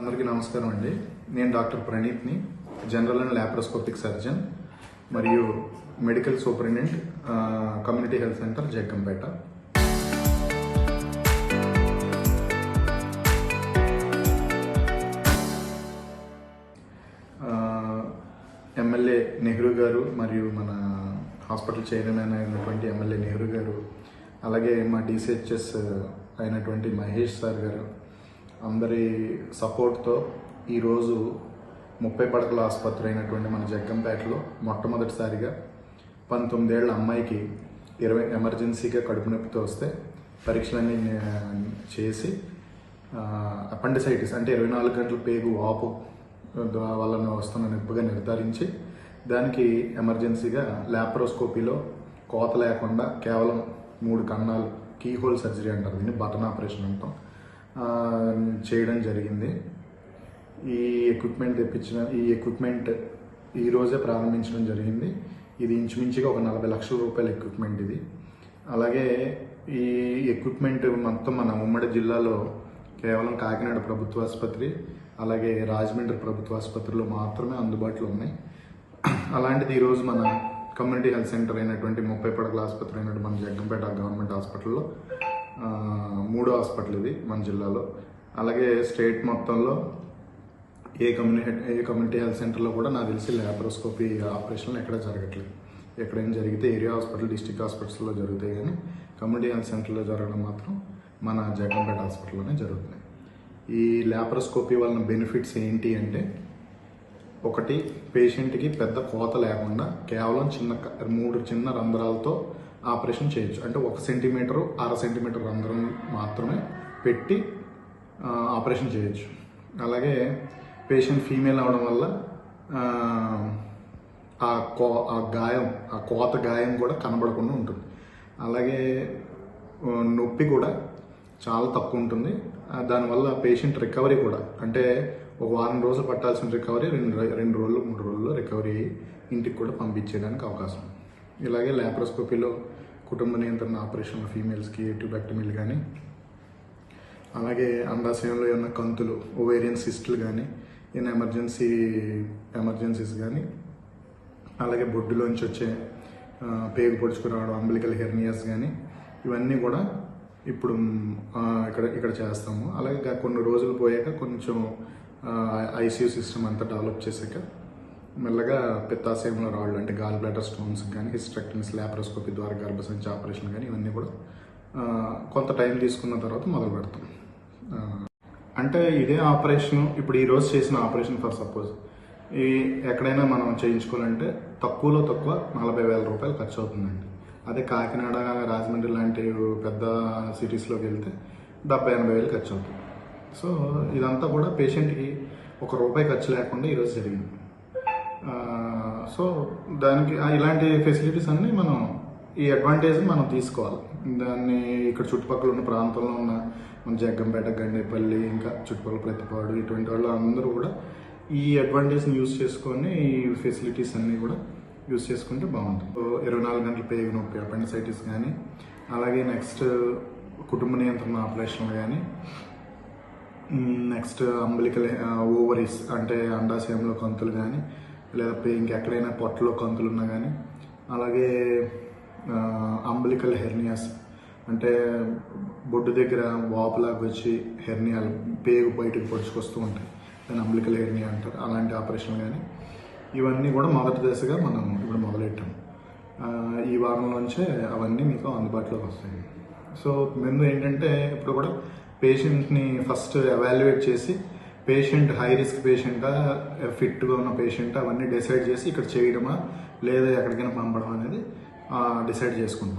అందరికీ నమస్కారం అండి. నేను డాక్టర్ ప్రణీత్ని, జనరల్ అండ్ లాప్రోస్కోపిక్ సర్జన్ మరియు medical superintendent, community health centre Jaggampeta. MLA Nehru garu మరియు మన హాస్పిటల్ చైర్మన్ అయినటువంటి ఎమ్మెల్యే నెహ్రూ గారు, అలాగే మా డిసిహెచ్ఎస్ అయినటువంటి మహేష్ సార్ గారు అందరి సపోర్ట్తో ఈరోజు 30 పడకల ఆసుపత్రి అయినటువంటి మన జగ్గంపేటలో మొట్టమొదటిసారిగా 19 ఏళ్ల అమ్మాయికి ఎమర్జెన్సీగా కడుపు నొప్పితో వస్తే పరీక్షలన్నీ చేసి అపెండిసైటిస్ అంటే 24 గంటల పేగు వాపు వలన వస్తున్న నొప్పిగా నిర్ధారించి దానికి ఎమర్జెన్సీగా లాప్రోస్కోపీలో కోత లేకుండా కేవలం 3 కన్నాలు, కీహోల్ సర్జరీ అంటారు, దీన్ని బటన్ ఆపరేషన్ అంటాం, చేయడం జరిగింది. ఈ ఎక్విప్మెంట్ ఈరోజే ప్రారంభించడం జరిగింది. ఇది ఇంచుమించుగా ఒక 40 లక్షల రూపాయల ఎక్విప్మెంట్ ఇది. అలాగే ఈ ఎక్విప్మెంట్ మొత్తం మన ఉమ్మడి జిల్లాలో కేవలం కాకినాడ ప్రభుత్వ ఆసుపత్రి, అలాగే రాజమండ్రి ప్రభుత్వ ఆసుపత్రిలో మాత్రమే అందుబాటులో ఉన్నాయి. అలాంటిది ఈరోజు మన కమ్యూనిటీ హెల్త్ సెంటర్ అయినటువంటి 30 పడకల ఆసుపత్రి అయినటువంటి మన జగ్గంపేట గవర్నమెంట్ హాస్పిటల్లో 3వ హాస్పిటల్ ఇది మన జిల్లాలో. అలాగే స్టేట్ మొత్తంలో ఏ కమ్యూనిటీ హెల్త్ సెంటర్లో కూడా నాకు తెలిసి లాప్రోస్కోపీ ఆపరేషన్లు ఎక్కడ జరగట్లేదు. ఎక్కడైనా జరిగితే ఏరియా హాస్పిటల్, డిస్ట్రిక్ట్ హాస్పిటల్స్లో జరుగుతాయి, కానీ కమ్యూనిటీ హెల్త్ సెంటర్లో జరగడం మాత్రం మన జగ్గంపేట హాస్పిటల్లోనే జరుగుతుంది. ఈ లాప్రోస్కోపీ వలన బెనిఫిట్స్ ఏంటి అంటే, ఒకటి, పేషెంట్కి పెద్ద కోత లేకుండా కేవలం 3 చిన్న రంధ్రాలతో ఆపరేషన్ చేయొచ్చు. అంటే 1 సెంటీమీటరు, 1/2 సెంటీమీటర్ రంధ్రం మాత్రమే పెట్టి ఆపరేషన్ చేయొచ్చు. అలాగే పేషెంట్ ఫీమేల్ అవడం వల్ల ఆ కోత గాయం కూడా కనబడకుండా ఉంటుంది. అలాగే నొప్పి కూడా చాలా తక్కువ ఉంటుంది. దానివల్ల పేషెంట్ రికవరీ కూడా, అంటే ఒక వారం రోజులు పట్టాల్సిన రికవరీ 2 రోజులు 3 రోజుల్లో రికవరీ అయ్యి ఇంటికి కూడా పంపించేయడానికి అవకాశం. ఇలాగే లాప్రోస్కోపీలో కుటుంబ నియంత్రణ ఆపరేషన్లు ఫీమేల్స్కి ట్యూబెక్టమీలు కానీ, అలాగే అండాశయంలో ఏమైనా కంతులు, ఓవేరియన్ సిస్టులు కానీ, ఏమైనా ఎమర్జెన్సీస్ కానీ, అలాగే బొడ్డులోంచి వచ్చే పేగు పొడుచుకు రావడం, అంబిలికల్ హెర్నియాస్ కానీ, ఇవన్నీ కూడా ఇప్పుడు ఇక్కడ చేస్తాము. అలాగే కొన్ని రోజులు పోయాక కొంచెం ఐసీయూ సిస్టమ్ అంతా డెవలప్ చేశాక మెల్లగా పిత్తాశయంలో రాళ్ళు అంటే గాల్ బ్లాడర్ స్టోన్స్ కానీ, హిస్టరెక్టమీస్, లాప్రోస్కోపీ ద్వారా గర్భసంచి ఆపరేషన్ కానీ, ఇవన్నీ కూడా కొంత టైం తీసుకున్న తర్వాత మొదలు పెడతాం. అంటే ఇదే ఆపరేషన్, ఇప్పుడు ఈరోజు చేసిన ఆపరేషన్ ఫర్ సపోజ్ ఎక్కడైనా మనం చేయించుకోవాలంటే తక్కువలో తక్కువ 40,000 రూపాయలు ఖర్చు అవుతుందండి. అదే కాకినాడ, రాజమండ్రి లాంటి పెద్ద సిటీస్లోకి వెళ్తే 70-80 వేలు ఖర్చు అవుతుంది. సో ఇదంతా కూడా పేషెంట్కి ₹1 ఖర్చు లేకుండా ఈరోజు జరిగింది. సో దానికి ఇలాంటి ఫెసిలిటీస్ అన్నీ మనం, ఈ అడ్వాంటేజ్ మనం తీసుకోవాలి. దాన్ని ఇక్కడ చుట్టుపక్కల ఉన్న ప్రాంతంలో ఉన్న మన జగ్గంపేట, గండేపల్లి, ఇంకా చుట్టుపక్కల ప్రతిపాడు, ఇటువంటి వాళ్ళు అందరూ కూడా ఈ అడ్వాంటేజ్ని యూజ్ చేసుకొని ఈ ఫెసిలిటీస్ అన్నీ కూడా యూజ్ చేసుకుంటే బాగుంటుంది. 24 గంటల పేగు నొప్పి, అపెండిసైటిస్ కానీ, అలాగే నెక్స్ట్ కుటుంబ నియంత్రణ ఆపరేషన్లు కానీ, నెక్స్ట్ అంబిలికల్ ఓవరీస్ అంటే అండాశయంలో కంతులు కానీ, లేదా ఇంకెక్కడైనా పొట్టలో కంతులు ఉన్నా కానీ, అలాగే అంబిలికల్ హెర్నియాస్ అంటే బొడ్డు దగ్గర వాపులాగా వచ్చి హెర్నియాలు పేగు బయటకు పొడుచుకొస్తూ ఉంటాయి, దాన్ని అంబిలికల్ హెర్నియా అంటారు. అలాంటి ఆపరేషన్లు కానీ, ఇవన్నీ కూడా మొదటి దశగా మనం ఇప్పుడు మొదలెట్టాం. ఈ వారం నుంచే అవన్నీ మీకు అందుబాటులోకి వస్తాయి. సో ముందు ఏంటంటే, ఇప్పుడు కూడా పేషెంట్ని ఫస్ట్ ఎవాల్యుయేట్ చేసి, పేషెంట్ హై రిస్క్ పేషెంటా, ఫిట్గా ఉన్న పేషెంటా, అవన్నీ డిసైడ్ చేసి ఇక్కడ చేయడమా లేదా ఎక్కడికైనా పంపడం అనేది డిసైడ్ చేసుకుంటాం.